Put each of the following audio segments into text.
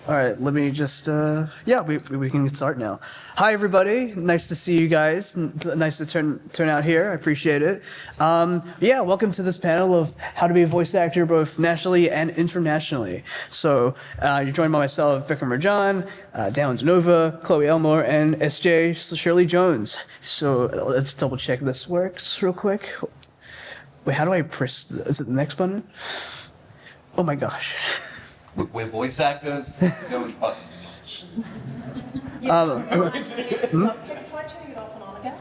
All right, let me just, yeah, we can get started now. Hi, everybody. Nice to see you guys. Nice to turn out here. I appreciate it. Yeah, welcome to this panel of how to be a voice actor both nationally and internationally. So you're joined by myself, Vikram Rajan, Dallin DeNova, Chloe Elmore, and SJ Shirley Jones. So let's double check this works real quick. Wait, how do I press, is it the next button? Oh my gosh. We're voice actors. Go with button. Try turning it off and on again.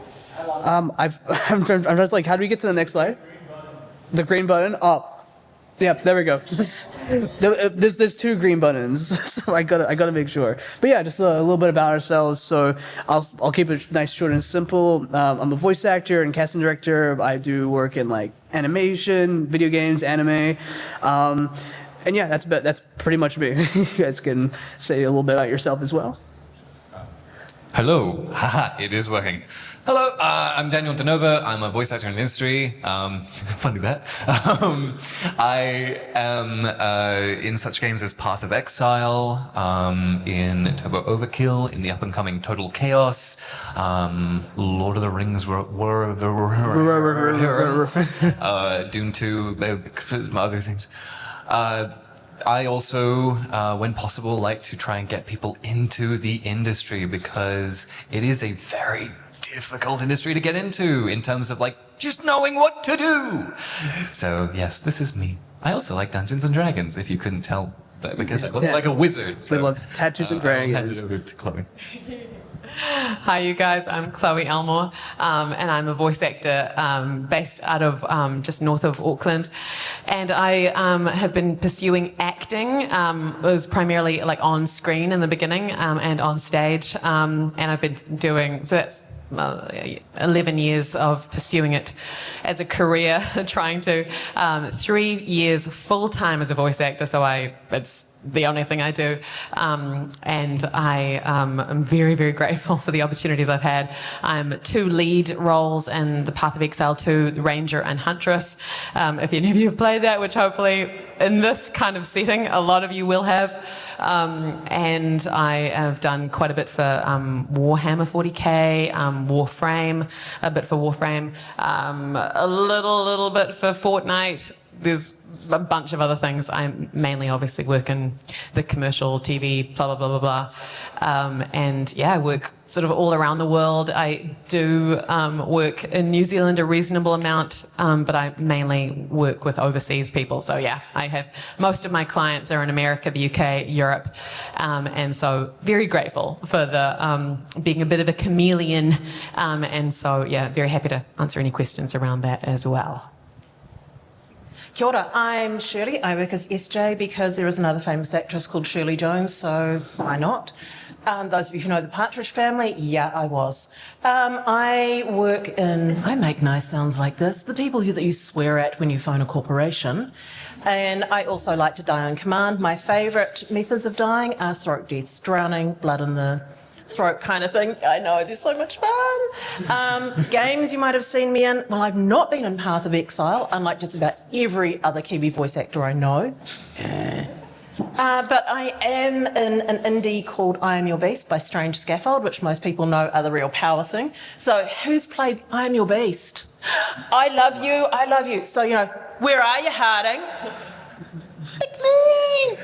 I'm just like, how do we get to the next slide? The green button? Oh, yeah, there we go. There's two green buttons, so I gotta make sure. But yeah, just a little bit about ourselves. So I'll keep it nice, short, and simple. I'm a voice actor and casting director. I do work in like animation, video games, anime. And yeah, that's pretty much me. You guys can say a little bit about yourself as well. Hello. Haha, it is working. Hello, I'm Daniel DeNova. I'm a voice actor in the industry. Funny that. I am in such games as Path of Exile, in Turbo Overkill, in the up-and-coming Total Chaos, Lord of the Rings, Dune 2, other things. I also, when possible, like to try and get people into the industry because it is a very difficult industry to get into in terms of like just knowing what to do. So yes, this is me. I also like Dungeons and Dragons, if you couldn't tell that, because I look like a wizard. So, we love tattoos and dragons. I'll hand it over to Chloe. Hi, you guys. I'm Chloe Elmore, and I'm a voice actor based out of just north of Auckland. And I have been pursuing acting. It was primarily like on screen in the beginning and on stage. And I've been doing, so that's 11 years of pursuing it as a career, trying to 3 years full-time as a voice actor. So it's the only thing I do. And I am very, very grateful for the opportunities I've had. I'm 2 lead roles in the Path of Exile 2, Ranger and Huntress. If any of you have played that, which hopefully in this kind of setting, a lot of you will have. And I have done quite a bit for Warhammer 40k, Warframe, a bit for Warframe, a little bit for Fortnite. There's a bunch of other things. I mainly obviously work in the commercial TV, blah, blah, blah, blah, blah. And yeah, I work sort of all around the world. I do work in New Zealand a reasonable amount, but I mainly work with overseas people. So yeah, I have most of my clients are in America, the UK, Europe. And so very grateful for the being a bit of a chameleon. And so yeah, very happy to answer any questions around that as well. Kia ora, I'm Shirley. I work as SJ because there is another famous actress called Shirley Jones, so why not? Those of you who know the Partridge Family, yeah, I was. I work in, I make nice sounds like this, the people that you swear at when you phone a corporation. And I also like to die on command. My favourite methods of dying are throat deaths, drowning, blood in the throat kind of thing. I know, they're so much fun. Games you might have seen me in. Well, I've not been in Path of Exile, unlike just about every other Kiwi voice actor I know. But I am in an indie called I Am Your Beast by Strange Scaffold, which most people know are the real power thing. So who's played I Am Your Beast? I love you, I love you. So, you know, where are you, Harding? Pick me!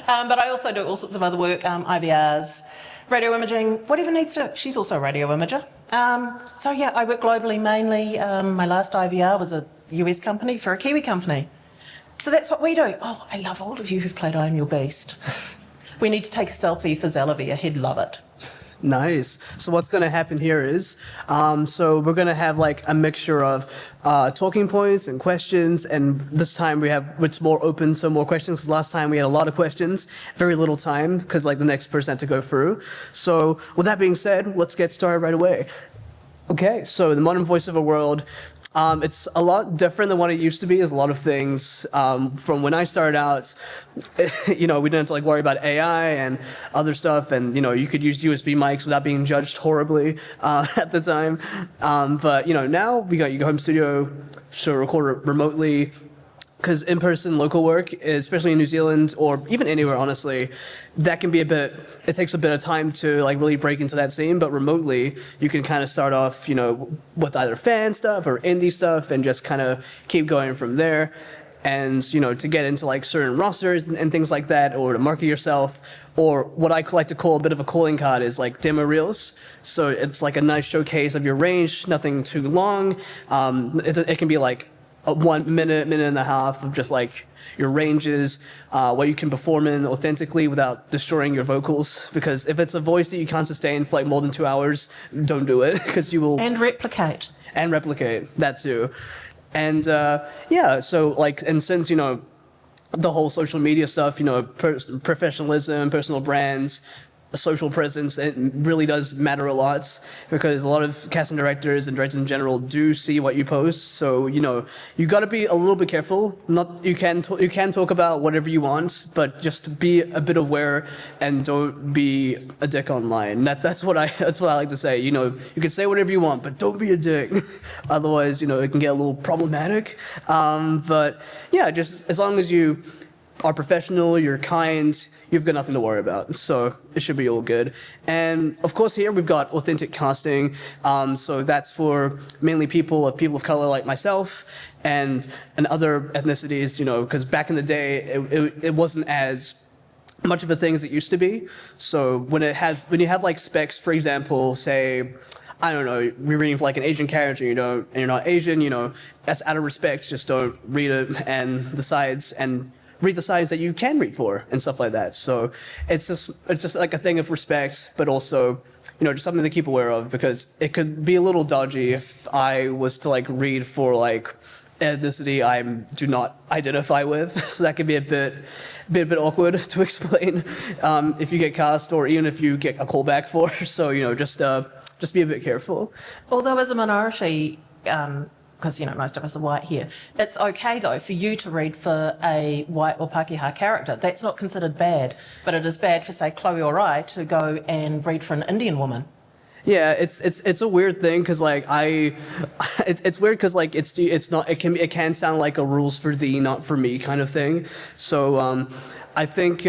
But I also do all sorts of other work, IVRs, radio imaging, whatever needs to. She's also a radio imager. So yeah, I work globally mainly. My last IVR was a US company for a Kiwi company. So that's what we do. Oh, I love all of you who've played I Am Your Beast. We need to take a selfie for Zelavia. He'd love it. Nice. So what's going to happen here is, so we're going to have like a mixture of talking points and questions, and this time it's more open, so more questions, because last time we had a lot of questions, very little time, because like the next person had to go through. So with that being said, let's get started right away. Okay, so the modern voiceover world, it's a lot different than what it used to be. There's a lot of things from when I started out. You know, we didn't have to like worry about AI and other stuff, and you know, you could use USB mics without being judged horribly at the time. But you know, now we got your home studio, so record remotely. because in-person local work, especially in New Zealand or even anywhere, honestly, that can be it takes a bit of time to like really break into that scene. But remotely, you can kind of start off, with either fan stuff or indie stuff, and just kind of keep going from there. And to get into like certain rosters and things like that, or to market yourself, or what I like to call a bit of a calling card is like demo reels. So it's like a nice showcase of your range, nothing too long. It can be like a 1 minute, minute and a half of just like your ranges, what you can perform in authentically without destroying your vocals. Because if it's a voice that you can't sustain for like more than 2 hours, don't do it, because you will. And replicate. And replicate, that too. And so like, and since, the whole social media stuff, professionalism, personal brands, social presence, it really does matter a lot, because a lot of casting directors and directors in general do see what you post. So you got to be a little bit careful. You can talk about whatever you want, but just be a bit aware and don't be a dick online. That's what I like to say. You can say whatever you want, but don't be a dick. Otherwise, it can get a little problematic. But yeah, just as long as you are professional, you're kind, you've got nothing to worry about. So it should be all good. And of course here we've got authentic casting. So that's for mainly people of color like myself and other ethnicities, because back in the day it wasn't as much of a thing as it used to be. So when you have like specs, for example, say, I don't know, you're reading for like an Asian character, and you're not Asian, that's out of respect, just don't read it, and read the sides that you can read for and stuff like that. So it's just like a thing of respect, but also, just something to keep aware of, because it could be a little dodgy if I was to like read for like ethnicity I do not identify with. So that could be a bit awkward to explain if you get cast, or even if you get a callback for. So just be a bit careful. Although as a minority, because most of us are white here, it's okay though for you to read for a white or Pākehā character. That's not considered bad, but it is bad for, say, Chloe or I to go and read for an Indian woman. Yeah, it's a weird thing, because like it's weird because like it can sound like a rules for thee, not for me kind of thing. So I think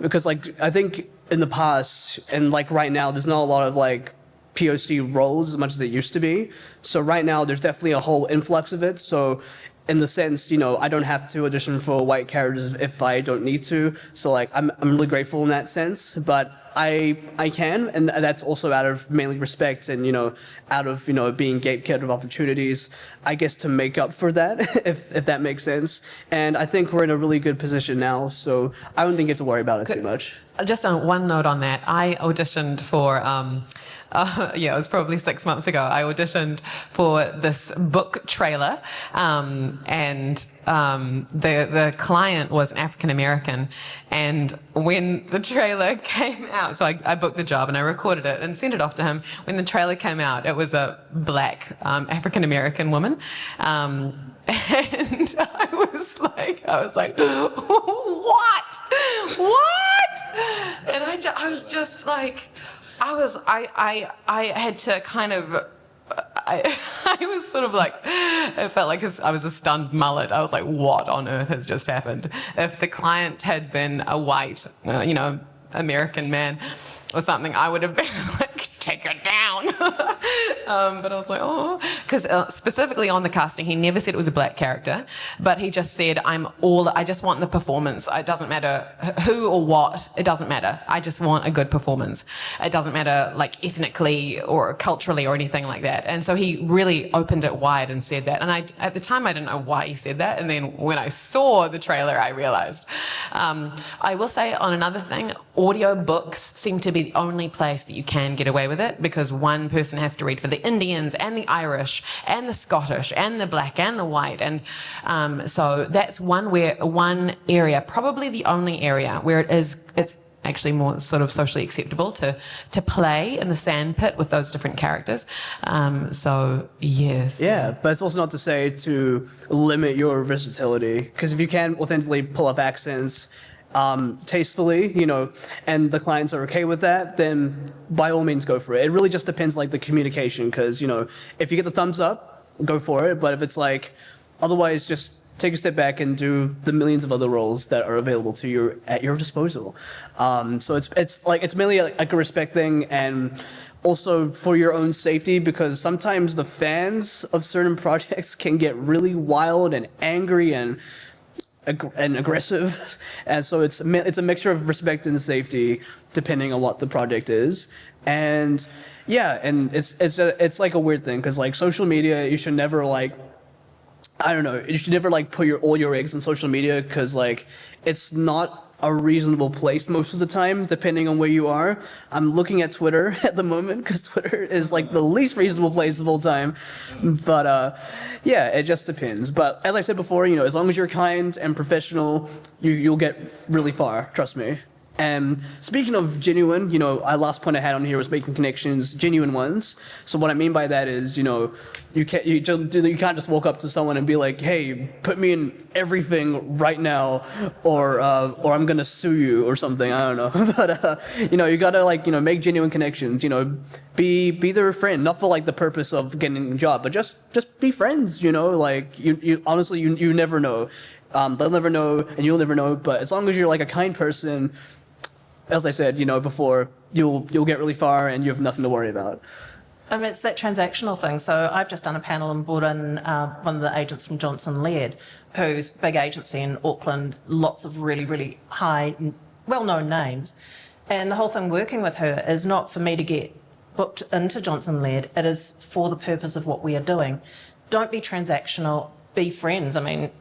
because like I think in the past and like right now there's not a lot of like POC roles as much as it used to be. So right now there's definitely a whole influx of it. So in the sense, I don't have to audition for white characters if I don't need to. So like I'm really grateful in that sense. But I can, and that's also out of mainly respect and out of being gatekept of opportunities, I guess, to make up for that, if that makes sense. And I think we're in a really good position now, so I don't think you have to worry about it too much. Just on one note on that, I auditioned for, it was probably 6 months ago, I auditioned for this book trailer, and the client was an African American, and when the trailer came out, so I booked the job and I recorded it and sent it off to him. When the trailer came out, it was a black African American woman, and I was like, what? And I was just like, I had to kind of, I was sort of like, it felt like I was a stunned mullet. I was like, what on earth has just happened? If the client had been a white, American man or something, I would have been like, take it down. But I was like, oh, because specifically on the casting, he never said it was a black character, but he just said, I just want the performance. It doesn't matter who or what, it doesn't matter. I just want a good performance. It doesn't matter like ethnically or culturally or anything like that. And so he really opened it wide and said that. And at the time, I didn't know why he said that. And then when I saw the trailer, I realized. I will say on another thing, audio books seem to be the only place that you can get away with it, because one person has to read for the Indians and the Irish and the Scottish and the black and the white, and so that's one area, probably the only area where it's actually more sort of socially acceptable to play in the sandpit with those different characters. So yes. Yeah, but it's also not to say to limit your versatility, because if you can authentically pull up accents tastefully, and the clients are okay with that, then by all means go for it. It really just depends like the communication, because if you get the thumbs up, go for it. But if it's like otherwise, just take a step back and do the millions of other roles that are available to you at your disposal. So it's mainly like a respect thing, and also for your own safety, because sometimes the fans of certain projects can get really wild and angry and aggressive, and so it's a mixture of respect and safety depending on what the project is. And yeah, and it's like a weird thing, because like social media, you should never like, I don't know, you should never like put all your eggs in social media, because like it's not a reasonable place most of the time, depending on where you are. I'm looking at Twitter at the moment, because Twitter is like the least reasonable place of all time. But yeah, it just depends. But as I said before, as long as you're kind and professional, you'll get really far, trust me. And speaking of genuine, last point I had on here was making connections, genuine ones. So what I mean by that is, you can't just walk up to someone and be like, hey, put me in everything right now, or I'm gonna sue you or something. I don't know. But you gotta make genuine connections. Be their friend, not for like the purpose of getting a job, but just be friends. Like you honestly, you never know. They'll never know, and you'll never know. But as long as you're like a kind person, as I said, before, you'll get really far and you have nothing to worry about. I mean, it's that transactional thing. So I've just done a panel and brought in one of the agents from Johnson Laird, who's a big agency in Auckland, lots of really, really high, well-known names. And the whole thing working with her is not for me to get booked into Johnson Laird. It is for the purpose of what we are doing. Don't be transactional, be friends. I mean,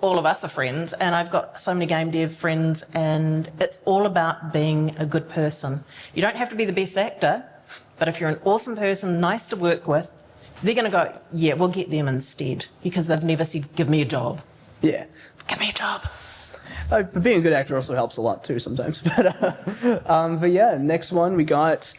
all of us are friends, and I've got so many game dev friends, and it's all about being a good person. You don't have to be the best actor, but if you're an awesome person, nice to work with, they're going to go, yeah, we'll get them instead, because they've never said, give me a job. Yeah. Give me a job. But being a good actor also helps a lot too sometimes. But yeah, next one we got.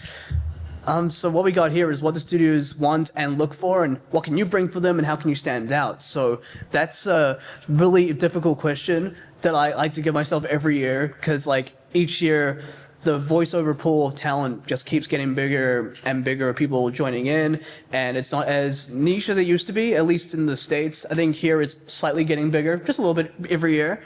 So what we got here is what the studios want and look for, and what can you bring for them, and how can you stand out? So that's a really difficult question that I like to give myself every year, because like each year the voiceover pool of talent just keeps getting bigger and bigger, people joining in, and it's not as niche as it used to be, at least in the States. I think here it's slightly getting bigger, just a little bit every year.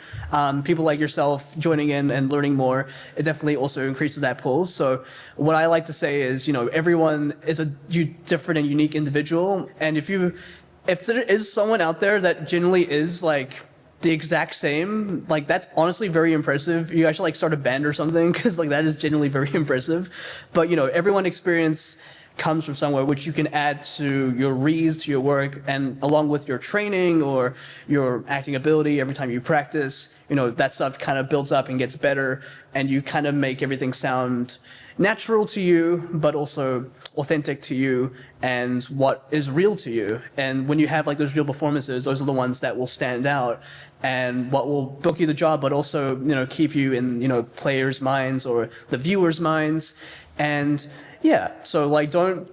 People like yourself joining in and learning more, it definitely also increases that pool. So what I like to say is, everyone is a different and unique individual, and if there is someone out there that genuinely is like the exact same, like that's honestly very impressive. You guys should like start a band or something, because like that is genuinely very impressive. But everyone experience comes from somewhere, which you can add to your reads, to your work, and along with your training or your acting ability, every time you practice, that stuff kind of builds up and gets better, and you kind of make everything sound natural to you, but also authentic to you and what is real to you. And when you have like those real performances, those are the ones that will stand out and what will book you the job, but also, keep you in, players' minds or the viewers' minds. And yeah, so like don't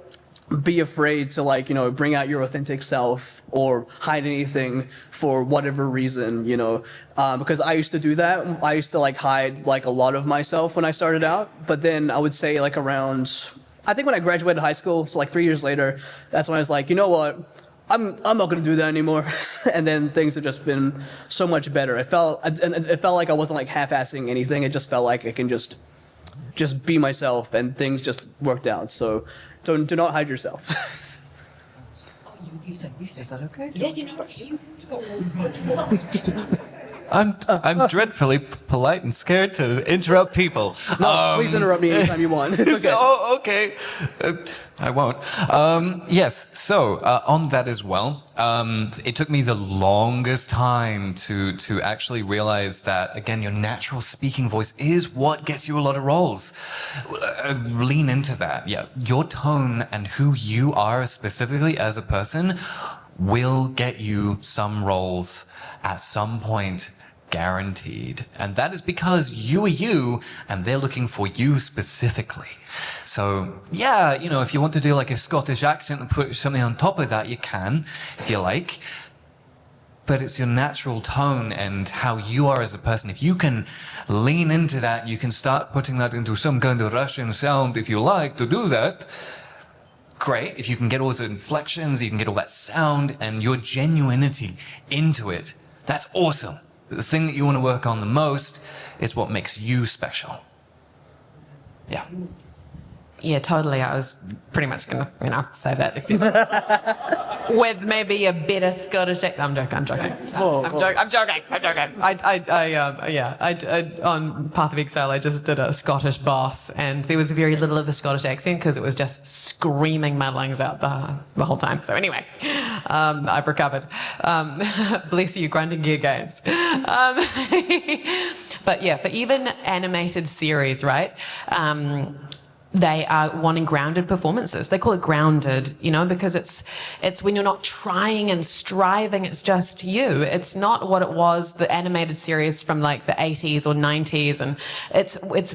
be afraid to like, bring out your authentic self or hide anything for whatever reason, because I used to do that. I used to like hide like a lot of myself when I started out, but then I would say like around, I think when I graduated high school, so like 3 years later, that's when I was like, you know what, I'm not going to do that anymore. And then things have just been so much better. It felt like I wasn't like half-assing anything. It just felt like I can just be myself, and things just worked out. So do not hide yourself. You say, is that okay? I'm dreadfully polite and scared to interrupt people. No, please interrupt me anytime you want. It's okay. Oh, okay. I won't. Yes, so on that as well, it took me the longest time to actually realize that, again, your natural speaking voice is what gets you a lot of roles. Lean into that. Yeah, your tone and who you are specifically as a person will get you some roles at some point, guaranteed. And that is because you are you, and they're looking for you specifically. So yeah, if you want to do like a Scottish accent and put something on top of that, you can, if you like. But it's your natural tone and how you are as a person. If you can lean into that, you can start putting that into some kind of Russian sound if you like to do that. Great. If you can get all those inflections, you can get all that sound and your genuinity into it, That's awesome. The thing that you want to work on the most is what makes you special. Yeah. Yeah, totally. I was pretty much going to say that, except with maybe a better Scottish accent. I'm joking. I'm joking. On Path of Exile, I just did a Scottish boss, and there was very little of the Scottish accent because it was just screaming my lungs out the whole time. So anyway, I've recovered. Bless you, Grinding Gear Games. But yeah, for even animated series, right? They are wanting grounded performances. They call it grounded, because it's when you're not trying and striving, it's just you. It's not what it was, the animated series from like the 80s or 90s. And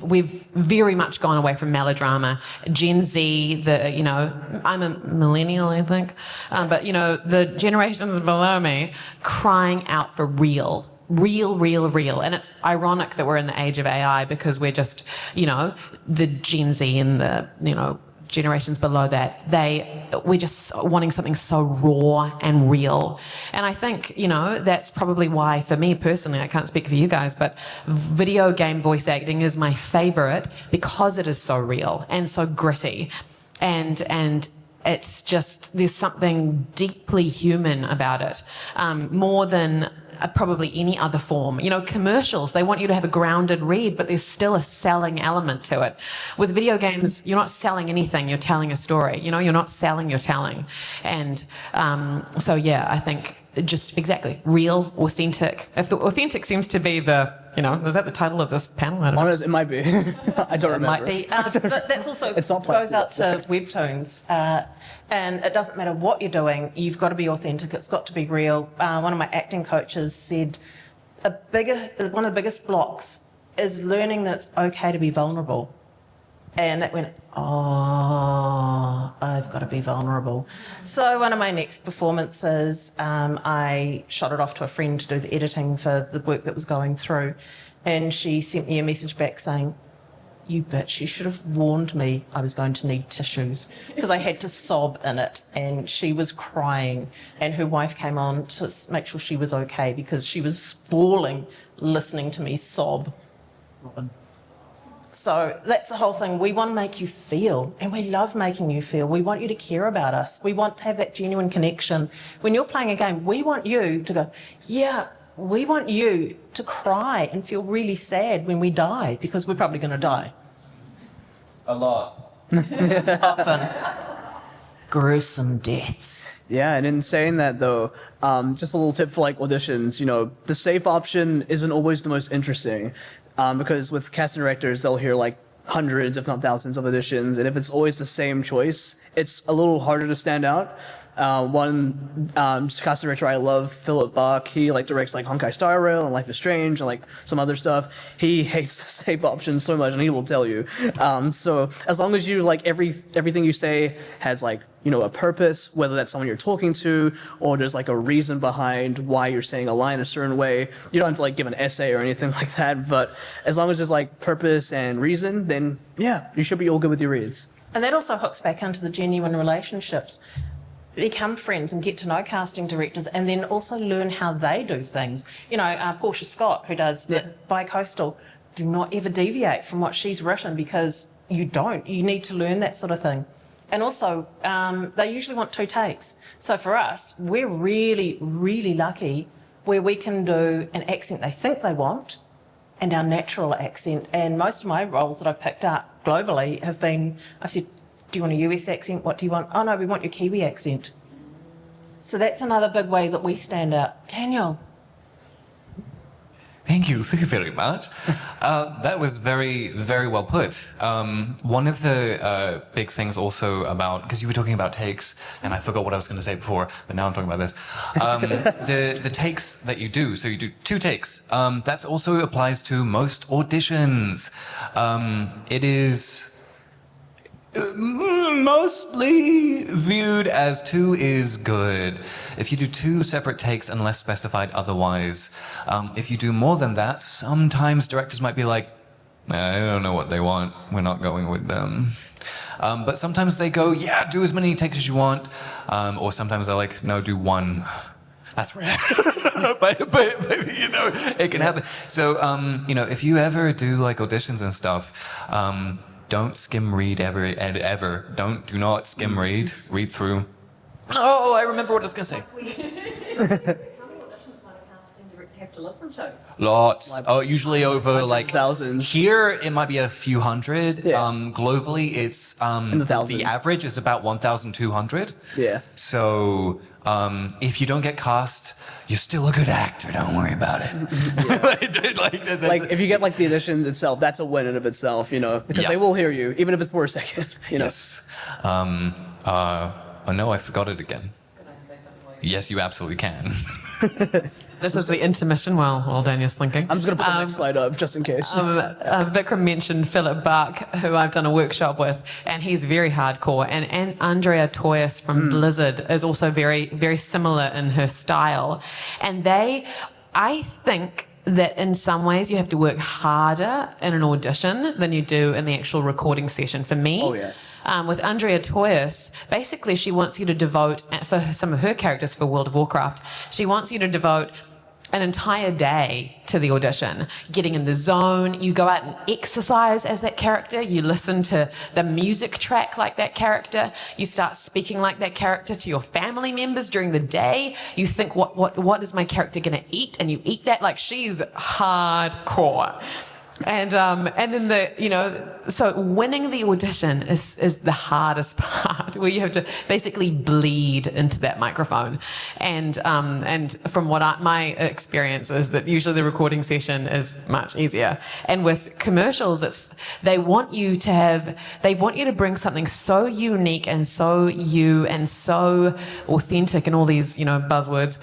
we've very much gone away from melodrama. Gen Z, I'm a millennial, I think. But the generations below me crying out for real. Real. And it's ironic that we're in the age of AI because we're just, the Gen Z and the, generations below that, we're just wanting something so raw and real. And I think, that's probably why, for me personally, I can't speak for you guys, but video game voice acting is my favorite because it is so real and so gritty. And it's just, there's something deeply human about it, more than probably any other form. Commercials, they want you to have a grounded read, but there's still a selling element to it. With video games, you're not selling anything, you're telling a story. You're not selling, you're telling. And so, yeah, I think just exactly real, authentic. If the authentic seems to be the, was that the title of this panel? I don't know. Honest, it might be. I don't remember. It might be. But that's also goes out to webtoons. And it doesn't matter what you're doing, you've got to be authentic, it's got to be real. One of my acting coaches said one of the biggest blocks is learning that it's okay to be vulnerable. And that went, I've got to be vulnerable. So one of my next performances, I shot it off to a friend to do the editing for the work that was going through. And she sent me a message back saying, "You bitch, you should have warned me I was going to need tissues," because I had to sob in it. And she was crying, and her wife came on to make sure she was okay because she was sprawling listening to me sob. So that's the whole thing. We want to make you feel, and we love making you feel. We want you to care about us. We want to have that genuine connection. When you're playing a game, we want you to go, yeah, we want you to cry and feel really sad when we die, because we're probably going to die. A lot. Often. Gruesome deaths. Yeah, and in saying that though, just a little tip for like auditions, the safe option isn't always the most interesting. Because with casting directors, they'll hear like hundreds, if not thousands, of auditions, and if it's always the same choice, it's a little harder to stand out. One casting director I love, Philip Bach, he like directs like Honkai Star Rail and Life is Strange and like some other stuff. He hates the safe option so much, and he will tell you. So as long as you like everything you say has like a purpose, whether that's someone you're talking to or there's like a reason behind why you're saying a line a certain way. You don't have to like give an essay or anything like that, but as long as there's like purpose and reason, then yeah, you should be all good with your reads. And that also hooks back into the genuine relationships. Become friends and get to know casting directors, and then also learn how they do things. Portia Scott, who does the Bi-Coastal, do not ever deviate from what she's written, because you need to learn that sort of thing. And also, they usually want 2 takes. So for us, we're really, really lucky where we can do an accent they think they want and our natural accent. And most of my roles that I've picked up globally have been, I've said, do you want a US accent? What do you want? Oh no, we want your Kiwi accent. So that's another big way that we stand out. Daniel. Thank you very much. That was very, very well put. One of the big things also about, because you were talking about takes, and I forgot what I was going to say before, but now I'm talking about this. The takes that you do, so you do 2 takes. That also applies to most auditions. It is mostly viewed as 2 is good. If you do 2 separate takes unless specified otherwise, if you do more than that, sometimes directors might be like, I don't know what they want, we're not going with them. But sometimes they go, yeah, do as many takes as you want, or sometimes they're like, no, do 1. That's rare. but you know, it can happen. So you know, if you ever do like auditions and stuff, don't skim read ever. Do not skim read. Read through. Oh, I remember what I was gonna say. Have to listen to? Lots. Oh, usually over like thousands. Here it might be a few hundred. Yeah. Globally, it's In the thousands. the average is about 1,200. Yeah. So if you don't get cast, you're still a good actor. Don't worry about it. Like if you get like the auditions itself, that's a win in of itself, you know, because Yeah. they will hear you, even if it's for a second, you know. Yes. Oh no, I forgot it again. Yes, you absolutely can. This is the intermission while Daniel's thinking. I'm just gonna put the next slide up just in case. Vikram mentioned Philip Buck, who I've done a workshop with, and he's very hardcore. And Andrea Toyas from Blizzard is also very, very similar in her style. And I think that in some ways you have to work harder in an audition than you do in the actual recording session. For me, Oh, yeah. with Andrea Toyas, basically she wants you to devote, for some of her characters for World of Warcraft, she wants you to devote an entire day to the audition, getting in the zone. You go out and exercise as that character. You listen to the music track like that character. You start speaking like that character to your family members during the day. You think, what is my character going to eat? And you eat that. Like, she's hardcore. And then so winning the audition is the hardest part, where you have to basically bleed into that microphone. And from what my experience is that usually the recording session is much easier. And with commercials, they want you to bring something so unique and so so authentic and all these, you know, buzzwords.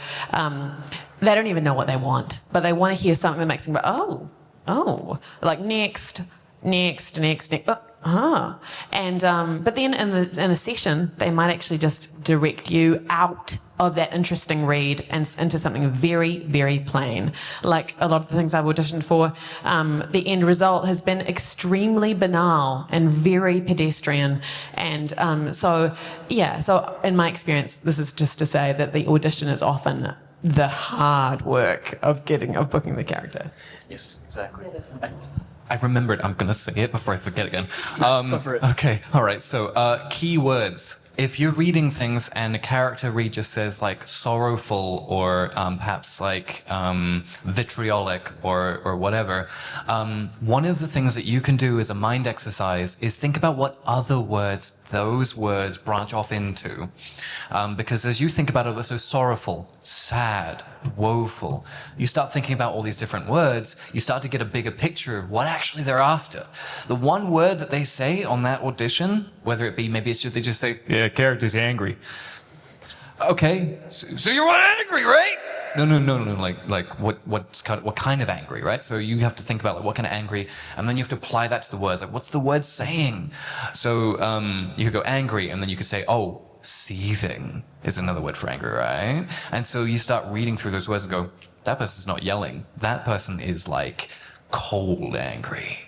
They don't even know what they want, but they want to hear something that makes them go, oh, like next. But then in the session, they might actually just direct you out of that interesting read and into something very, very plain. Like a lot of the things I've auditioned for, the end result has been extremely banal and very pedestrian. And so in my experience, this is just to say that the audition is often the hard work of booking the character. Yes, exactly. I remembered. I'm going to say it before I forget again. Go for it. Okay, all right. So, keywords. If you're reading things and a character read just says like sorrowful or perhaps like vitriolic or whatever, one of the things that you can do as a mind exercise is think about what other words those words branch off into. Because as you think about it, so sorrowful, sad, woeful, you start thinking about all these different words, you start to get a bigger picture of what actually they're after. The one word that they say on that audition, whether it be, maybe it's just, they just say, yeah, character's angry. Okay, so you want angry, right? No, like what kind of angry, right? So you have to think about like what kind of angry, and then you have to apply that to the words. Like, what's the word saying? So you could go angry, and then you could say, oh, seething is another word for angry, right? And so you start reading through those words and go, that person's not yelling. That person is like cold angry.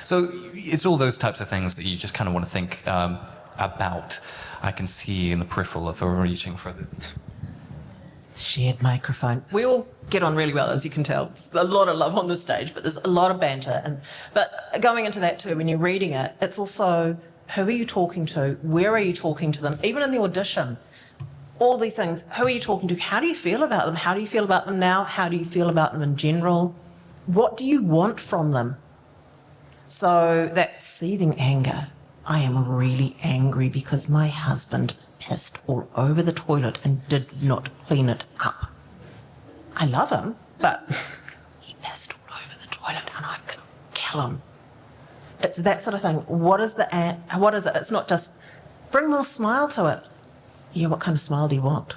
So it's all those types of things that you just kind of want to think about. I can see in the peripheral of reaching for the Shared microphone. We all get on really well, as you can tell. There's a lot of love on the stage, but there's a lot of banter. But going into that too, when you're reading it, it's also who are you talking to? Where are you talking to them? Even in the audition, all these things. Who are you talking to? How do you feel about them? How do you feel about them now? How do you feel about them in general? What do you want from them? So that seething anger. I am really angry because my husband pissed all over the toilet and did not clean it up. I love him, but he pissed all over the toilet and I'm going to kill him. It's that sort of thing. What is it? It's not just bring more smile to it. Yeah, what kind of smile do you want?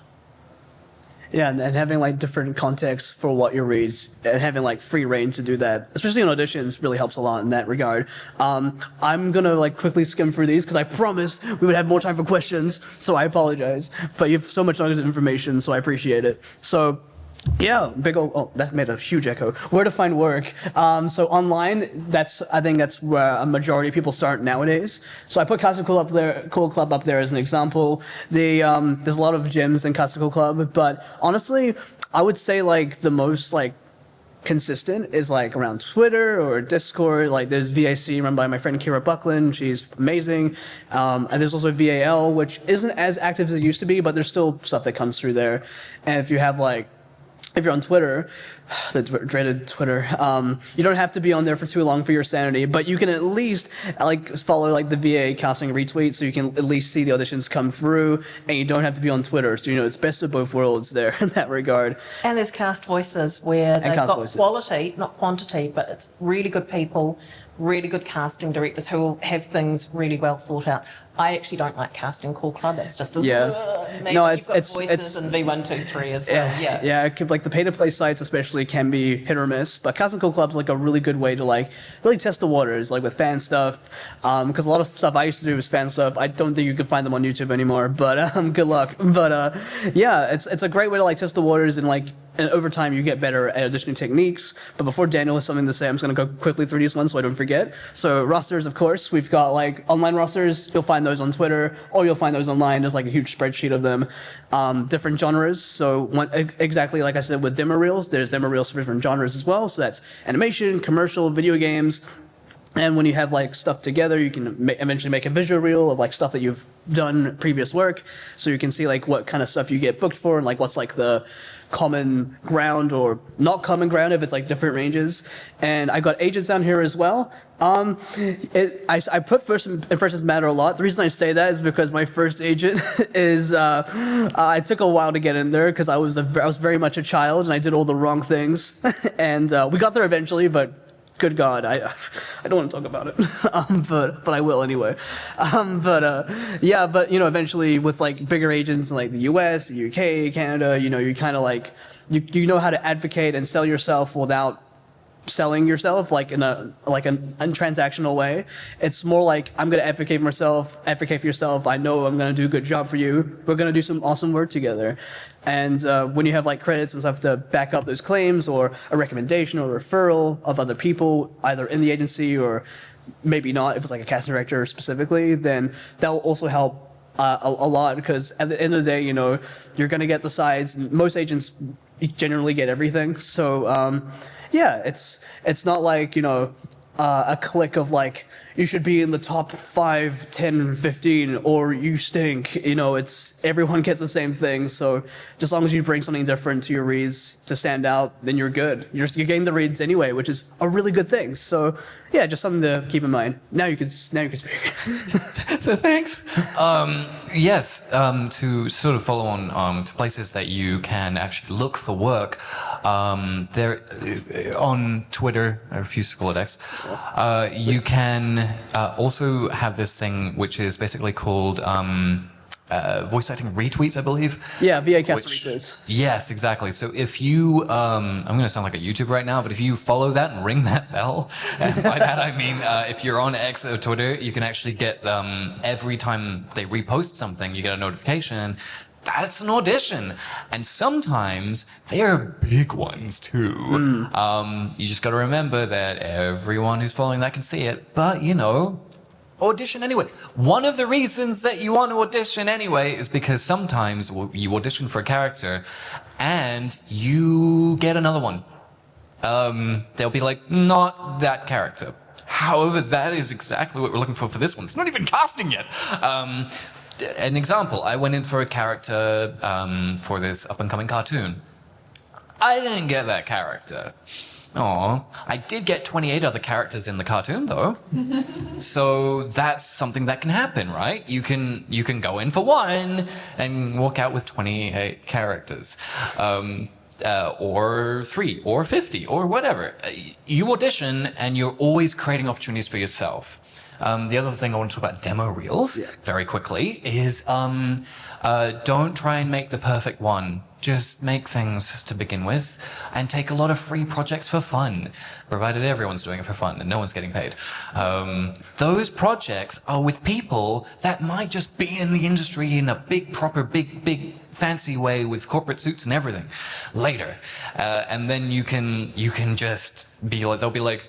Yeah, and having like different contexts for what you read and having like free reign to do that, especially in auditions, really helps a lot in that regard. I'm gonna like quickly skim through these because I promised we would have more time for questions, so I apologize. But you have so much information, so I appreciate it. So Yeah, big old. Oh, that made a huge echo. Where to find work? So online, I think that's where a majority of people start nowadays. So I put Casa Cool up there, Cool Club up there as an example. There's a lot of gyms in Casa Cool Club, but honestly, I would say like the most like consistent is like around Twitter or Discord. Like there's VAC run by my friend Kira Buckland. She's amazing. And there's also VAL, which isn't as active as it used to be, but there's still stuff that comes through there. And if you're on Twitter, the dreaded Twitter, you don't have to be on there for too long for your sanity, but you can at least like follow like the VA casting retweets, so you can at least see the auditions come through, and you don't have to be on Twitter. So it's best of both worlds there in that regard. And there's Cast Voices where they've Cast got Voices. quality, not quantity, but it's really good people, really good casting directors who will have things really well thought out. I actually don't like casting Cool Club. It's just No, you've got Voices and V123 as well. Yeah. Like the pay-to-play sites especially can be hit or miss, but Casting Cool Club's like a really good way to like really test the waters, like with fan stuff. Because a lot of stuff I used to do was fan stuff. I don't think you can find them on YouTube anymore, but good luck. But yeah, it's a great way to like test the waters, and over time you get better at auditioning techniques. But before Daniel has something to say, I'm just going to go quickly through these ones so I don't forget. So rosters, of course, we've got like online rosters. You'll find those on Twitter, or you'll find those online. There's like a huge spreadsheet of them. Different genres. So exactly like I said with demo reels, there's demo reels for different genres as well. So that's animation, commercial, video games. And when you have like stuff together, you can eventually make a visual reel of like stuff that you've done previous work. So you can see like what kind of stuff you get booked for and like what's like the common ground or not common ground if it's like different ranges. And I got agents down here as well. I put first impressions matter a lot. The reason I say that is because my first agent is I took a while to get in there because I was very much a child and I did all the wrong things. And we got there eventually, but good God, I don't want to talk about it, but I will anyway. But eventually with like bigger agents in like the US, the UK, Canada, you kind of like you know how to advocate and sell yourself without selling yourself like in a untransactional way. It's more like I'm gonna advocate for yourself. I know I'm gonna do a good job for you. We're gonna do some awesome work together. And when you have like credits and stuff to back up those claims, or a recommendation or referral of other people, either in the agency or maybe not, if it's like a casting director specifically, then that will also help a lot, because at the end of the day, you're gonna get the sides. And most agents generally get everything. So yeah, it's not like, a clique of like, you should be in the top 5, 10, 15, or you stink. It's everyone gets the same thing. So just as long as you bring something different to your reads to stand out, then you're good. You're getting the reads anyway, which is a really good thing. So yeah, just something to keep in mind. Now you can speak. So thanks. Yes, to sort of follow on to places that you can actually look for work. There on Twitter, I refuse to call it X. You can also have this thing which is basically called voice acting retweets, I believe. Yeah, VA cast retweets. Yes, exactly. So if you, I'm going to sound like a YouTuber right now, but if you follow that and ring that bell, and by that I mean if you're on X or Twitter, you can actually get every time they repost something, you get a notification. That's an audition. And sometimes they are big ones too. You just got to remember that everyone who's following that can see it, but audition anyway. One of the reasons that you want to audition anyway is because sometimes you audition for a character and you get another one. They'll be like, not that character. However, that is exactly what we're looking for this one. It's not even casting yet. An example, I went in for a character for this up-and-coming cartoon. I didn't get that character. Oh, I did get 28 other characters in the cartoon, though. So that's something that can happen, right? You can go in for one and walk out with 28 characters. Or 3, or 50, or whatever. You audition, and you're always creating opportunities for yourself. The other thing I want to talk about demo reels very quickly is don't try and make the perfect one. just make things to begin with and take a lot of free projects for fun, provided everyone's doing it for fun and no one's getting paid. Those projects are with people that might just be in the industry in a big fancy way with corporate suits and everything later. And then you can just be like, they'll be like,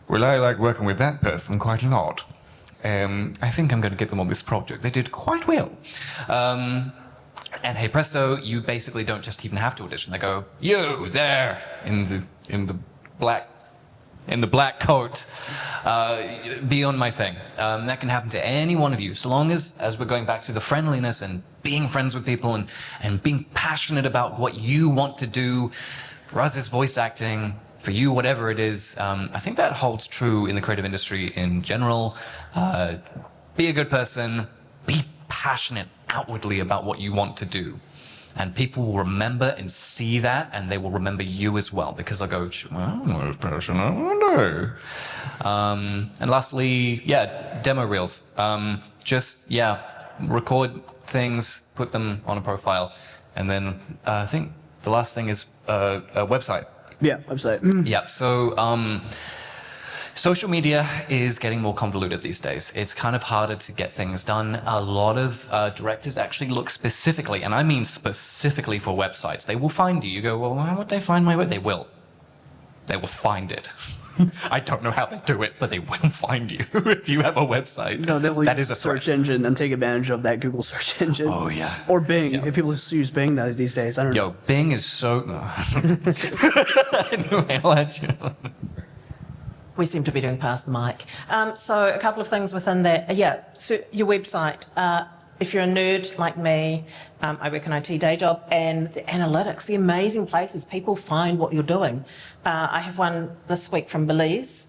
well, I like working with that person quite a lot. I think I'm going to get them on this project. They did quite well. And hey presto, you basically don't just even have to audition. They go, you there in the black coat, be on my thing. That can happen to any one of you, so long as we're going back to the friendliness and being friends with people and being passionate about what you want to do. For us, it's voice acting. For you, whatever it is, I think that holds true in the creative industry in general. Be a good person. Be passionate outwardly about what you want to do. And people will remember and see that, and they will remember you as well, because they'll go, well, I'm not as passionate, I wonder. And lastly, demo reels. Record things, put them on a profile. And then I think the last thing is a website. Yeah, website. Yeah, so social media is getting more convoluted these days. It's kind of harder to get things done. A lot of directors actually look specifically, and I mean specifically for websites. They will find you. You go, well, why would they find my web? They will. They will find it. I don't know how they do it, but they will find you if you have a website. No, they'll that use is a search engine and take advantage of that Google search engine. Oh, yeah. Or Bing. Yeah. If people use Bing these days, I don't know. Yo, Bing is so... Anyway, I'll let you know. We seem to be doing past the mic. So a couple of things within that. So your website. If you're a nerd like me, I work an IT day job, and the analytics, the amazing places people find what you're doing. I have one this week from Belize,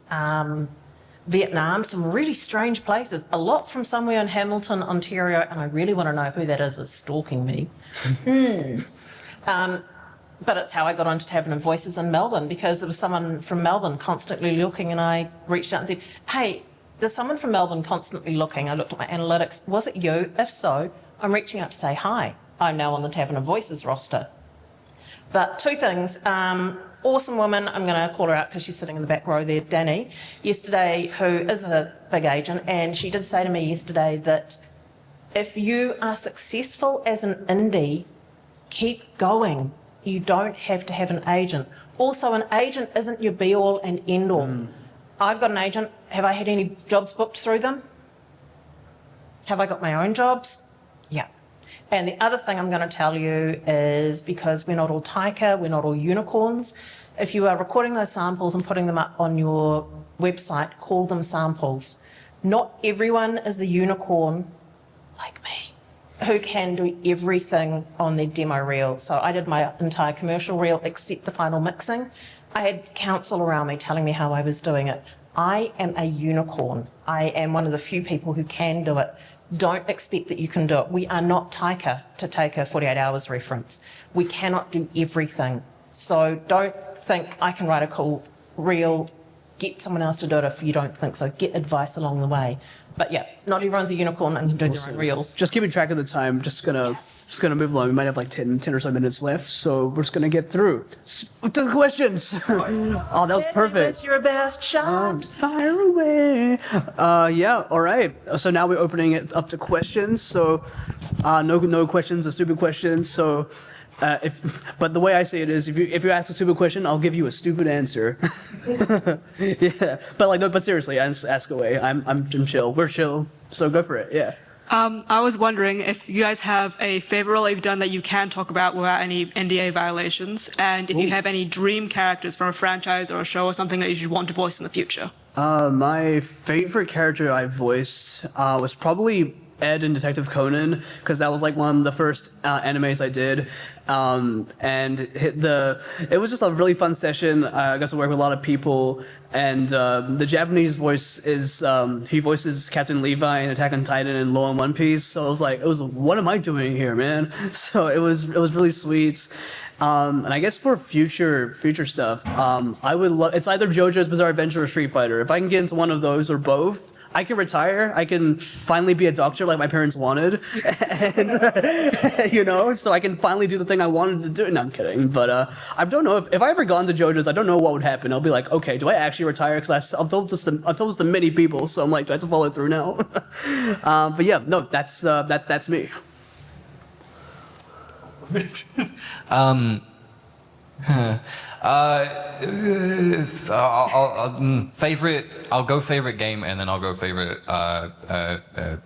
Vietnam, some really strange places. A lot from somewhere in Hamilton, Ontario, and I really want to know who that is stalking me. But it's how I got onto Tavern of Voices in Melbourne, because there was someone from Melbourne constantly looking, and I reached out and said, hey, there's someone from Melbourne constantly looking. I looked at my analytics. Was it you? If so, I'm reaching out to say hi. I'm now on the Tavern of Voices roster. But two things. Awesome woman, I'm going to call her out because she's sitting in the back row there, Danny, yesterday, who is a big agent, and she did say to me yesterday that if you are successful as an indie, keep going. You don't have to have an agent. Also, an agent isn't your be-all and end-all. I've got an agent. Have I had any jobs booked through them? Have I got my own jobs? Yeah. And the other thing I'm going to tell you is, because we're not all Taika, we're not all unicorns, if you are recording those samples and putting them up on your website, call them samples. Not everyone is the unicorn like me, who can do everything on their demo reel. So I did my entire commercial reel except the final mixing. I had counsel around me telling me how I was doing it. I am a unicorn. I am one of the few people who can do it. Don't expect that you can do it. We are not Taika, to take a 48 Hours reference. We cannot do everything. So don't think I can write a cool reel, get someone else to do it if you don't think so. Get advice along the way. But yeah, not everyone's a unicorn and can do their own reels. Just keeping track of the time. Just gonna move along. We might have like 10 or so minutes left, so we're just gonna get through to the questions. Oh, that was perfect. That's your best shot. Fire away. All right. So now we're opening it up to questions. So no questions are stupid questions. So but the way I say it is, if you ask a stupid question, I'll give you a stupid answer. Yeah, but seriously, ask away. I'm chill. We're chill. So go for it. Yeah. I was wondering if you guys have a favorite role you've done that you can talk about without any NDA violations, and if you have any dream characters from a franchise or a show or something that you should want to voice in the future. My favorite character I voiced was probably Ed in Detective Conan, because that was like one of the first animes I did, and it was just a really fun session. I got to work with a lot of people, and the Japanese voice is he voices Captain Levi in Attack on Titan and Law in One Piece. So it was what am I doing here, man? So it was really sweet. And I guess for future stuff, I would love, it's either JoJo's Bizarre Adventure or Street Fighter. If I can get into one of those or both, I can retire. I can finally be a doctor like my parents wanted, and so I can finally do the thing I wanted to do. No, I'm kidding, but I don't know if I ever gone to JoJo's, I don't know what would happen. I'll be like, okay, do I actually retire? Because I've told this to many people, so I'm like, do I have to follow through now? But yeah, no, that's me. I'll go favorite game and then I'll go favorite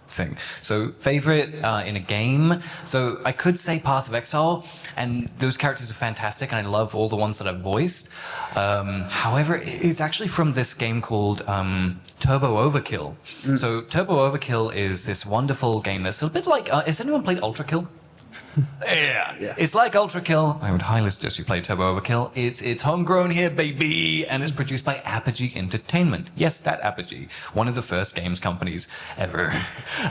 thing. So favorite in a game. So I could say Path of Exile, and those characters are fantastic, and I love all the ones that I've voiced. However, it's actually from this game called Turbo Overkill. So Turbo Overkill is this wonderful game that's a bit like. Has anyone played Ultra Kill? Yeah. It's like Ultra Kill. I would highly suggest you play Turbo Overkill. It's homegrown here, baby, and it's produced by Apogee Entertainment. Yes, that Apogee, one of the first games companies ever.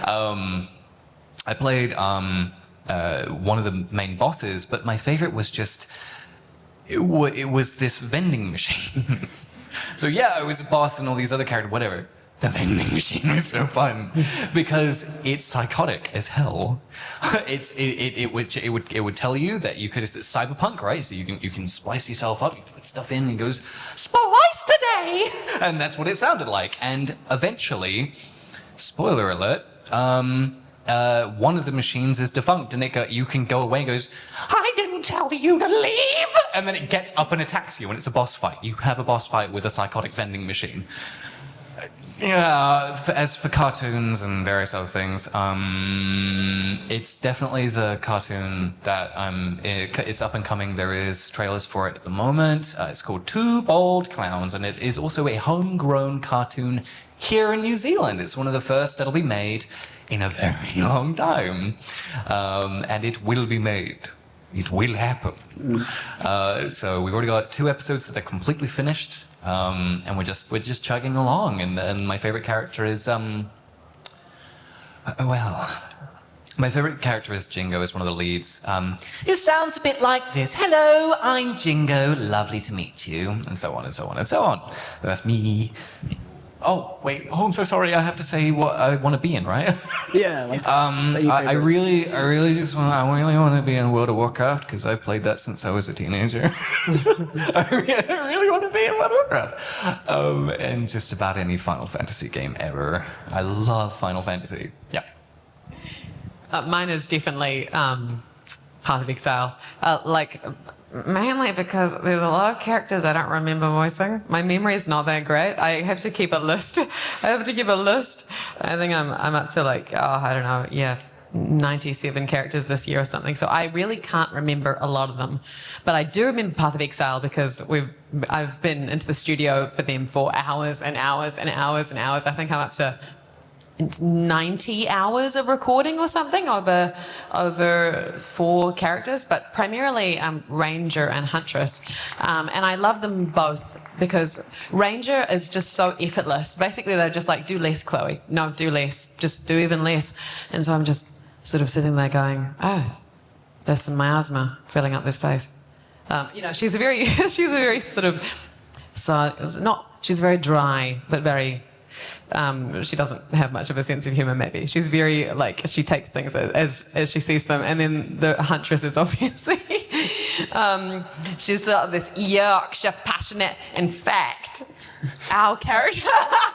I played one of the main bosses, but my favorite was just it was this vending machine. So yeah, I was a boss and all these other characters, whatever. The vending machine is so fun because it's psychotic as hell. It would tell you that you could. It's cyberpunk, right? So you can splice yourself up, you put stuff in, and it goes splice today, and that's what it sounded like. And eventually, spoiler alert, one of the machines is defunct, and you can go away and goes, I didn't tell you to leave, and then it gets up and attacks you, and it's a boss fight. You have a boss fight with a psychotic vending machine. Yeah, as for cartoons and various other things, it's definitely the cartoon that it's up and coming. There is trailers for it at the moment. It's called Two Bold Clowns, and it is also a homegrown cartoon here in New Zealand. It's one of the first that'll be made in a very long time, and it will be made. It will happen. So we've already got 2 episodes that are completely finished. And we're just chugging along, and my favorite character is my favorite character is Jingo. Is one of the leads. It sounds a bit like this. Hello, I'm Jingo. Lovely to meet you, and so on and so on and so on. That's me. Oh wait. Oh, I'm so sorry. I have to say what I want to be in, right? Yeah. I really want to be in World of Warcraft because I played that since I was a teenager. I really want to be in World of Warcraft. And just about any Final Fantasy game ever. I love Final Fantasy. Yeah. Mine is definitely Path of Exile. Mainly because there's a lot of characters I don't remember voicing. My memory is not that great. I have to keep a list. I think I'm up to 97 characters this year or something. So I really can't remember a lot of them. But I do remember Path of Exile because I've been into the studio for them for hours and hours and hours and hours. I think I'm up to 90 hours of recording or something over 4 characters, but primarily Ranger and Huntress. And I love them both because Ranger is just so effortless. Basically, they're just like, do less, Chloe. No, do less. Just do even less. And so I'm just sort of sitting there going, oh, there's some miasma filling up this place. She's a very sort of, she's very dry, but very, she doesn't have much of a sense of humor, maybe. She's very, she takes things as she sees them. And then the Huntress is obviously, she's this Yorkshire passionate. In fact, our character...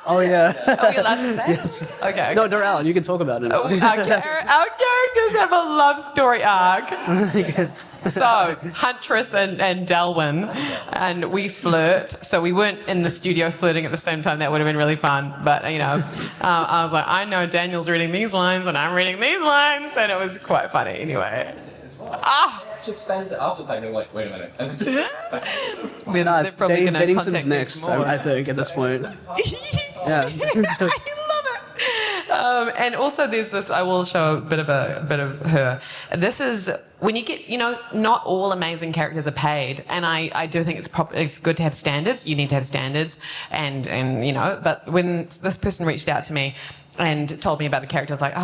Oh, yeah. Are we allowed to say? Yeah, okay. No, they're out. You can talk about it. Our characters have a love story arc. So, Huntress and Delwyn, and we flirt. So we weren't in the studio flirting at the same time. That would have been really fun. But, I was like, I know Daniel's reading these lines and I'm reading these lines. And it was quite funny anyway. Expanded it out if I know, wait a minute. Bettingson's next, I think, at this point. Yeah. I love it. And also there's this, I will show a bit of her. This is, when you get, not all amazing characters are paid. And I do think it's good to have standards. You need to have standards. And but when this person reached out to me and told me about the character, I was like,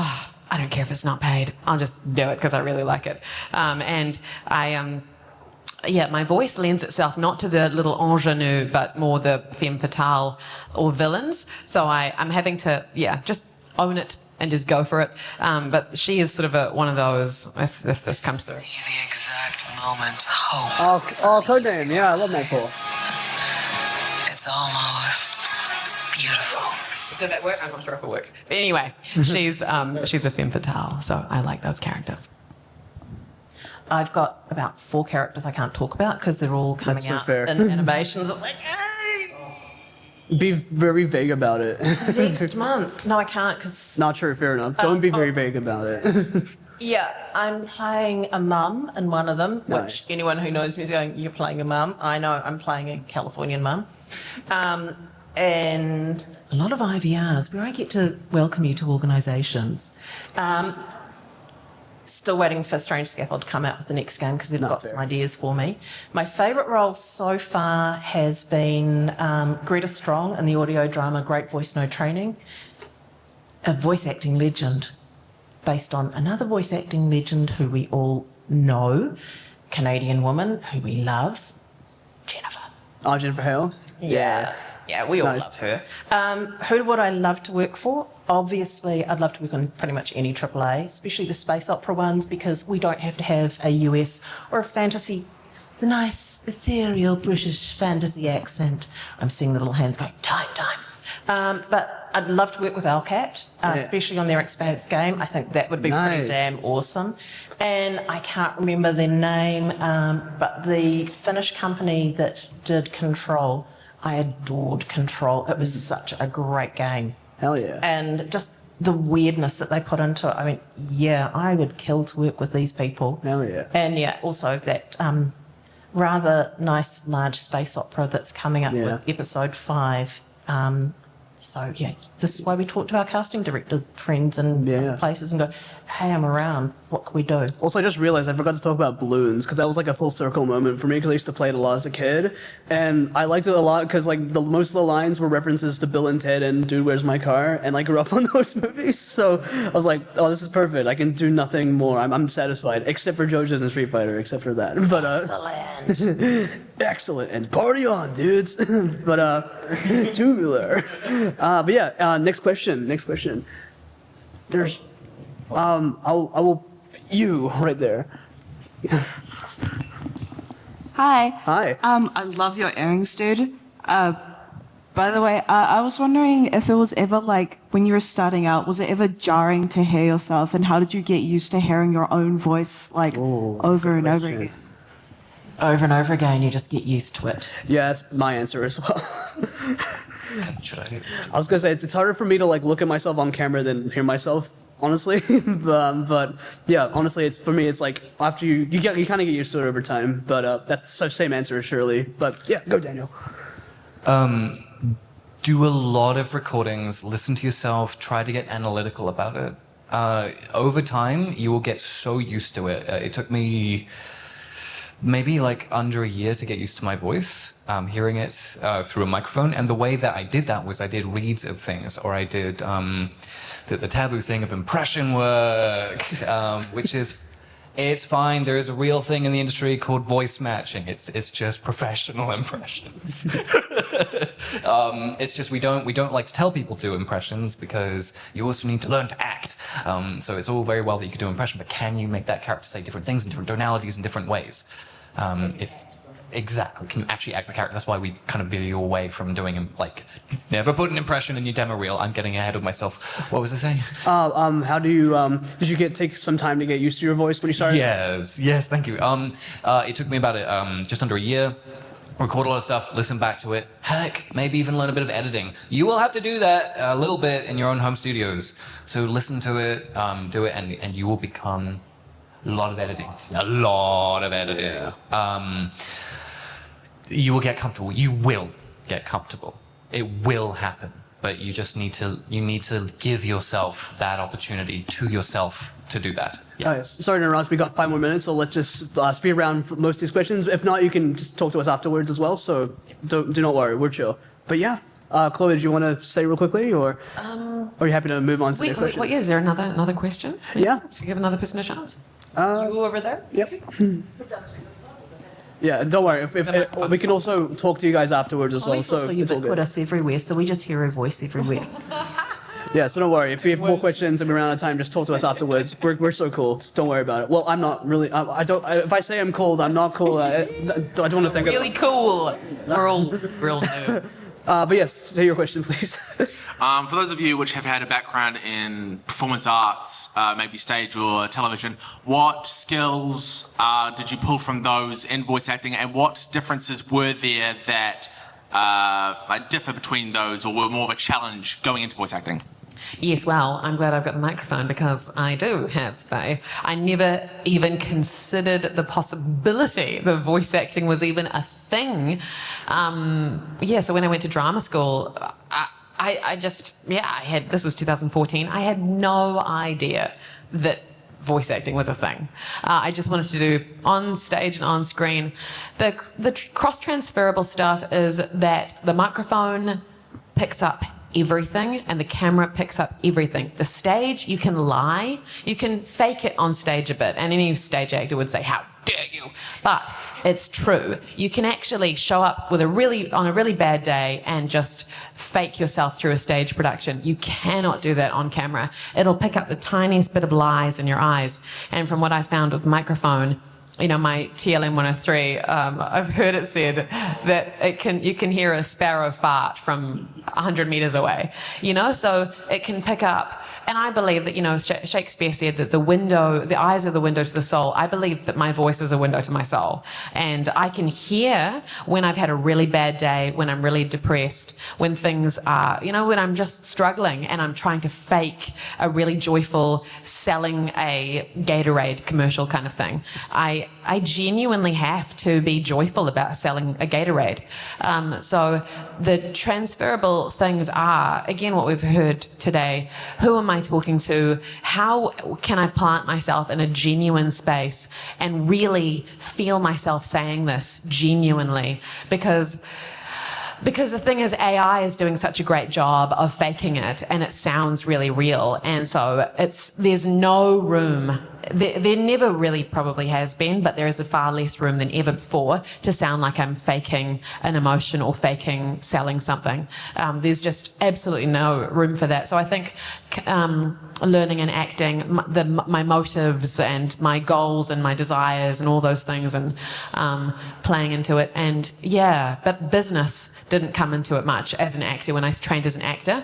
I don't care if it's not paid. I'll just do it because I really like it. And I yeah, my voice lends itself not to the little ingenue, but more the femme fatale or villains. So I'm having to, just own it and just go for it. But she is sort of one of those, if this comes through. The exact moment. Hope. Oh, codename. Yeah, I love Nightfall. It's almost beautiful. Did that work? I'm not sure if it worked. But anyway, she's a femme fatale, so I like those characters. I've got about 4 characters I can't talk about because they're all coming That's so out fair. in animations. It's like, Be very vague about it. next month. No, I can't because, Not true, fair enough. Don't be very vague about it. I'm playing a mum in one of them, Nice. which anyone who knows me is going, you're playing a mum. I know, I'm playing a Californian mum. And a lot of IVRs where I get to welcome you to organisations. Still waiting for Strange Scaffold to come out with the next game because they've got some ideas for me. My favourite role so far has been Greta Strong in the audio drama Great Voice No Training, a voice acting legend based on another voice acting legend who we all know, Canadian woman who we love, Jennifer. Oh, Jennifer Hale? Yeah, we all Nice. love her. Who would I love to work for? Obviously, I'd love to work on pretty much any AAA, especially the space opera ones, because we don't have to have a US or a fantasy, the nice ethereal British fantasy accent. I'm seeing the little hands going, time. But I'd love to work with Alcat, especially on their Expanse game. I think that would be pretty Nice. damn awesome. And I can't remember their name, but the Finnish company that did Control, I adored Control. It was such a great game. Hell yeah. And just the weirdness that they put into it. I mean, I would kill to work with these people. Hell yeah. And also that rather nice large space opera that's coming up with episode 5. This is why we talk to our casting director friends and places and go, hey, I'm around. What can we do? Also, I just realized I forgot to talk about balloons because that was like a full circle moment for me because I used to play it a lot as a kid, and I liked it a lot because like most of the lines were references to Bill and Ted and Dude, Where's My Car, and I grew up on those movies, so I was like, oh, this is perfect. I can do nothing more. I'm satisfied, except for JoJo's and Street Fighter, except for that. But Excellent. excellent, and party on, dudes. But tubular. Next question. There's I will you right there. Hi. Hi. I love your earrings, dude. By the way, I was wondering if it was ever like when you were starting out, was it ever jarring to hear yourself, and how did you get used to hearing your own voice like over and over again? Over and over again, you just get used to it. Yeah, that's my answer as well. Should I? I was gonna say it's harder for me to like look at myself on camera than hear myself, honestly. but yeah, honestly, it's for me. It's like after you kind of get used to it over time. But that's the same answer, surely. But yeah, go Daniel. Do a lot of recordings, listen to yourself, try to get analytical about it. Over time, you will get so used to it. It took me maybe like under a year to get used to my voice, hearing it through a microphone. And the way that I did that was I did reads of things, or I did the taboo thing of impression work, which is, it's fine. There is a real thing in the industry called voice matching. It's just professional impressions. It's just we don't like to tell people to do impressions because you also need to learn to act. So it's all very well that you can do an impression, but can you make that character say different things in different tonalities in different ways? Exactly, can you actually act the character? That's why we kind of veer you away from doing like never put an impression in your demo reel. I'm getting ahead of myself. What was I saying? How do you did you take some time to get used to your voice when you started? Yes, thank you. It took me about just under a year. Record a lot of stuff, listen back to it. Heck, maybe even learn a bit of editing. You will have to do that a little bit in your own home studios. So listen to it, do it, and you will become a lot of editing. You will get comfortable. You will get comfortable. It will happen. But you just need to give yourself that opportunity to yourself to do that. Yeah. Oh, yes. Sorry to interrupt. We got 5 more minutes, so let's just speed around for most of these questions. If not, you can just talk to us afterwards as well. So do not worry, we're chill. But yeah, Chloe, did you want to say real quickly, or are you happy to move on to the next question? Is there another question? Yeah. So give another person a chance. You over there? Yep. Yeah, and don't worry. If we can also talk to you guys afterwards as well. It's So also it's all good. ubiquitous everywhere, so we just hear her voice everywhere. Yeah, so don't worry. If you have more questions and we run out of time, just talk to us afterwards. We're so cool. So don't worry about it. Well, I'm not really. I don't. If I say I'm cold, I'm not cool. I don't want to think Really cool. We're all real nerds. But yes, say your question, please. For those of you which have had a background in performance arts, maybe stage or television, what skills did you pull from those in voice acting, and what differences were there that differ between those, or were more of a challenge going into voice acting? Yes, well, I'm glad I've got the microphone because I do have I never even considered the possibility that voice acting was even a thing. So when I went to drama school, this was 2014. I had no idea that voice acting was a thing. I just wanted to do on stage and on screen. The cross-transferable stuff is that the microphone picks up everything and the camera picks up everything. The stage, you can lie, you can fake it on stage a bit, and any stage actor would say, how dare you? But it's true. You can actually show up on a really bad day and just fake yourself through a stage production. You cannot do that on camera. It'll pick up the tiniest bit of lies in your eyes. And from what I found with microphone, my TLM 103, I've heard it said that you can hear a sparrow fart from 100 meters away, so it can pick up. And I believe that, Shakespeare said that the eyes are the window to the soul. I believe that my voice is a window to my soul. And I can hear when I've had a really bad day, when I'm really depressed, when things are, when I'm just struggling and I'm trying to fake a really joyful selling a Gatorade commercial kind of thing. I genuinely have to be joyful about selling a Gatorade. So the transferable things are, again, what we've heard today. Who am I talking to? How can I plant myself in a genuine space and really feel myself saying this genuinely? Because the thing is, AI is doing such a great job of faking it, and it sounds really real. And so there's no room. There never really probably has been, but there is a far less room than ever before to sound like I'm faking an emotion or faking selling something. There's just absolutely no room for that. So I think learning and acting, my motives and my goals and my desires and all those things, and playing into it. And but business didn't come into it much as an actor. When I trained as an actor,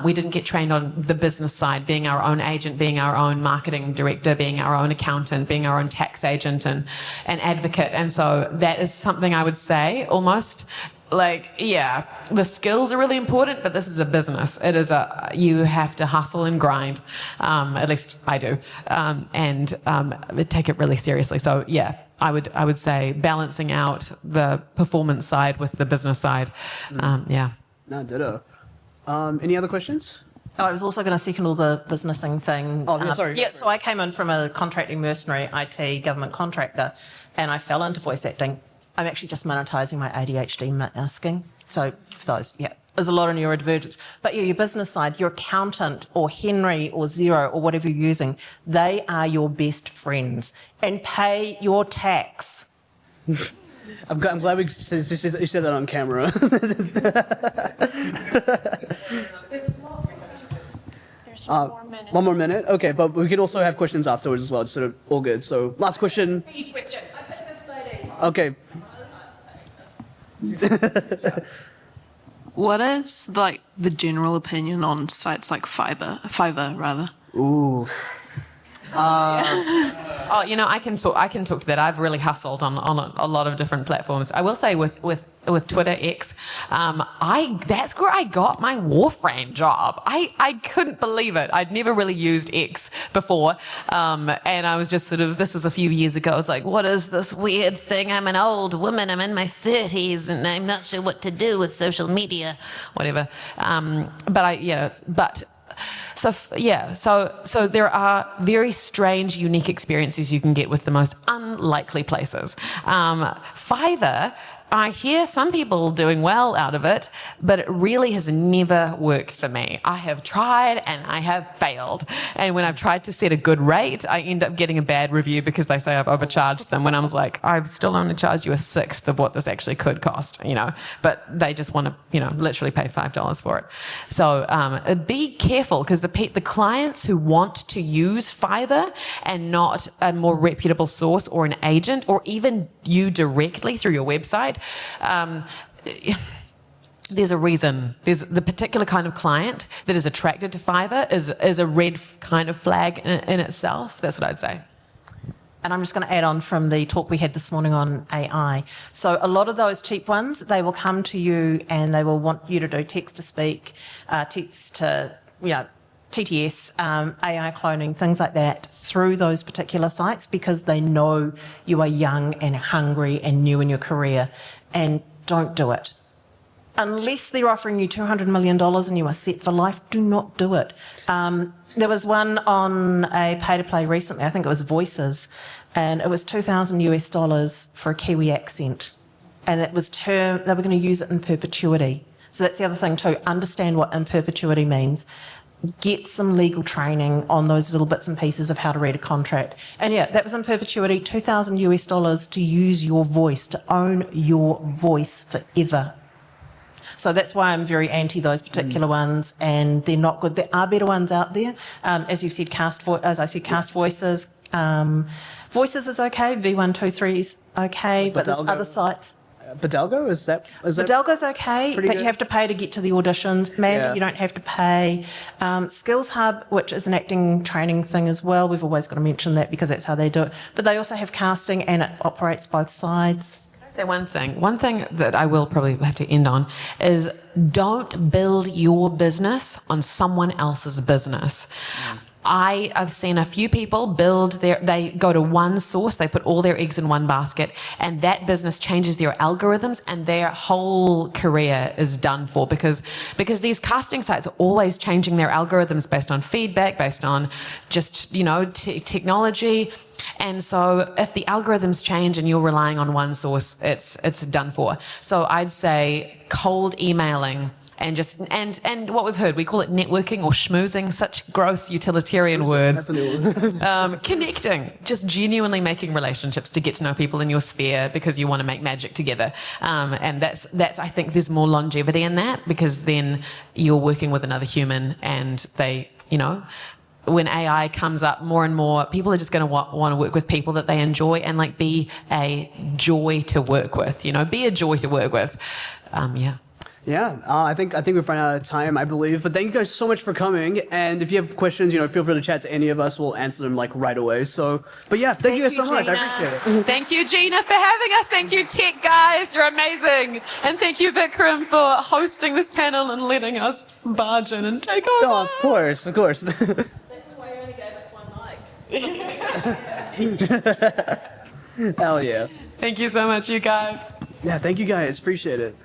we didn't get trained on the business side, being our own agent, being our own marketing director, being our own accountant, being our own tax agent and advocate. And so that is something I would say almost the skills are really important, but this is a business. It is you have to hustle and grind. At least I do. And take it really seriously. So I would say balancing out the performance side with the business side. No, ditto. Any other questions? I was also going to second all the businessing thing. Oh, sorry. So I came in from a contracting mercenary IT government contractor, and I fell into voice acting. I'm actually just monetizing my ADHD masking. So for those, there's a lot of neurodivergence. But your business side, your accountant or Henry or Xero or whatever you're using, they are your best friends. And pay your tax. I'm glad you said that on camera. There's 4 minutes. 1 more minute? Okay, but we can also have questions afterwards as well, just sort of all good. So last question. Question. Okay. What is the general opinion on sites like Fiverr rather? Ooh. I can talk to that. I've really hustled on a lot of different platforms. I will say with Twitter X, that's where I got my Warframe job. I couldn't believe it. I'd never really used X before, and I was just this was a few years ago. I was like, what is this weird thing? I'm an old woman. I'm in my 30s, and I'm not sure what to do with social media, whatever. So there are very strange, unique experiences you can get with the most unlikely places. Fiverr I hear some people doing well out of it, but it really has never worked for me. I have tried and I have failed. And when I've tried to set a good rate, I end up getting a bad review because they say I've overcharged them when I was like, I've still only charged you a sixth of what this actually could cost, but they just want to, literally pay $5 for it. So be careful, because the clients who want to use Fiverr and not a more reputable source or an agent or even you directly through your website, there's a reason. There's the particular kind of client that is attracted to Fiverr is a red kind of flag in itself. That's what I'd say. And I'm just going to add on from the talk we had this morning on AI. So a lot of those cheap ones, they will come to you and they will want you to do text to speak, text to, TTS, AI cloning, things like that through those particular sites because they know you are young and hungry and new in your career. And don't do it. Unless they're offering you $200 million and you are set for life, do not do it. There was one on a pay-to-play recently, I think it was Voices, and it was $2,000 for a Kiwi accent. And it was they were going to use it in perpetuity. So that's the other thing too, understand what in perpetuity means. Get some legal training on those little bits and pieces of how to read a contract. And yeah, that was in perpetuity, $2,000 to use your voice, to own your voice forever. So that's why I'm very anti those particular ones, and they're not good. There are better ones out there. As you've said, Cast Voices. Voices is okay. V123 is okay, but there's other sites. Bidalgo, is that Bidalgo's okay, but good? you have to pay to get to the auditions. Mandy, you don't have to pay. Skills Hub, which is an acting training thing as well, we've always got to mention that because that's how they do it. But they also have casting and it operates both sides. Say one thing that I will probably have to end on is don't build your business on someone else's business. I've seen a few people they go to one source, they put all their eggs in one basket, and that business changes their algorithms and their whole career is done for because these casting sites are always changing their algorithms based on feedback, based on just, technology. And so if the algorithms change and you're relying on one source, it's done for. So I'd say cold emailing and and what we've heard, we call it networking or schmoozing, such gross utilitarian words. Connecting, just genuinely making relationships to get to know people in your sphere because you want to make magic together. And that's I think there's more longevity in that because then you're working with another human and they, when AI comes up more and more, people are just going to want to work with people that they enjoy and be a joy to work with, be a joy to work with. Yeah, I think we've run out of time, I believe. But thank you guys so much for coming. And if you have questions, feel free to chat to any of us. We'll answer them right away. So, but yeah, thank you guys so much. I appreciate it. Thank you, Gina, for having us. Thank you, tech guys. You're amazing. And thank you, Vikram, for hosting this panel and letting us barge in and take over. Oh, of course. That's why you only gave us one mic. Hell yeah. Thank you so much, you guys. Yeah, thank you guys. Appreciate it.